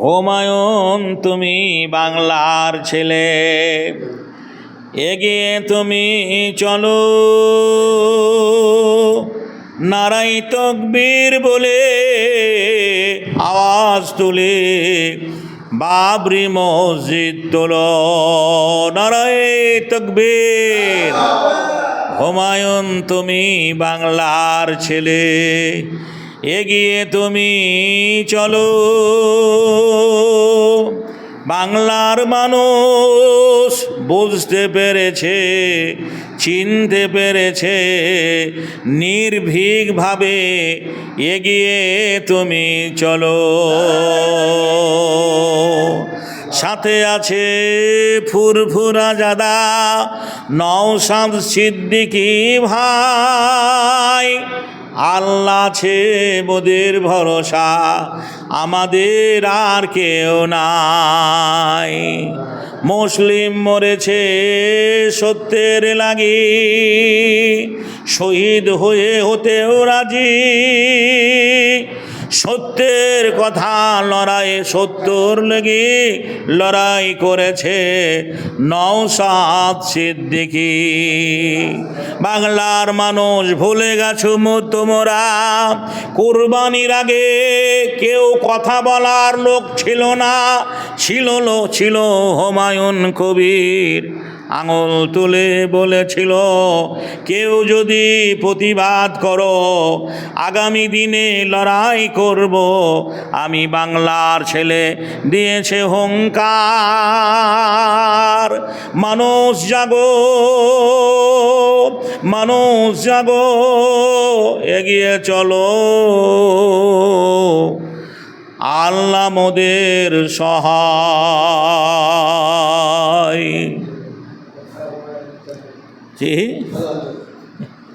হুমায়ুন তুমি বাংলার ছেলে, এগিয়ে তুমি চলো, নারাই তকবীর বলে আওয়াজ তুলে বাবরি মসজিদ তোলো, নারাই তকবীর। হুমায়ুন তুমি বাংলার ছেলে, এগিয়ে তুমি চলো, বাংলার মানুষ বুঝতে পেরেছে, চিনতে পেরেছে, নির্ভীকভাবে এগিয়ে তুমি চলো। সাথে আছে ফুরফুরা জাদা নওশাদ সিদ্দিকী ভাই, আল্লাহ আছে মোদের ভরসা, আমাদের আর কেউ নাই। মুসলিম মরেছে সত্যের লাগি, শহীদ হয়ে হতেও রাজি, সত্যের কথা লড়াই, সত্যর লেগে লড়াই করেছে নওশাদ সিদ্দিকী। বাংলার মানুষ ভুলে গেছো তোমরা, কুরবানির আগে কেউ কথা বলার লোক ছিল না, ছিল হুমায়ুন কবির। আঙুল তুলে বলেছিল, কেউ যদি প্রতিবাদ করো আগামী দিনে লড়াই করব। আমি বাংলার ছেলে দিয়েছে হুঙ্কার। মানুষ জাগো, মানুষ জাগো, এগিয়ে চলো, আল্লাহ মোদের সহায়। জি।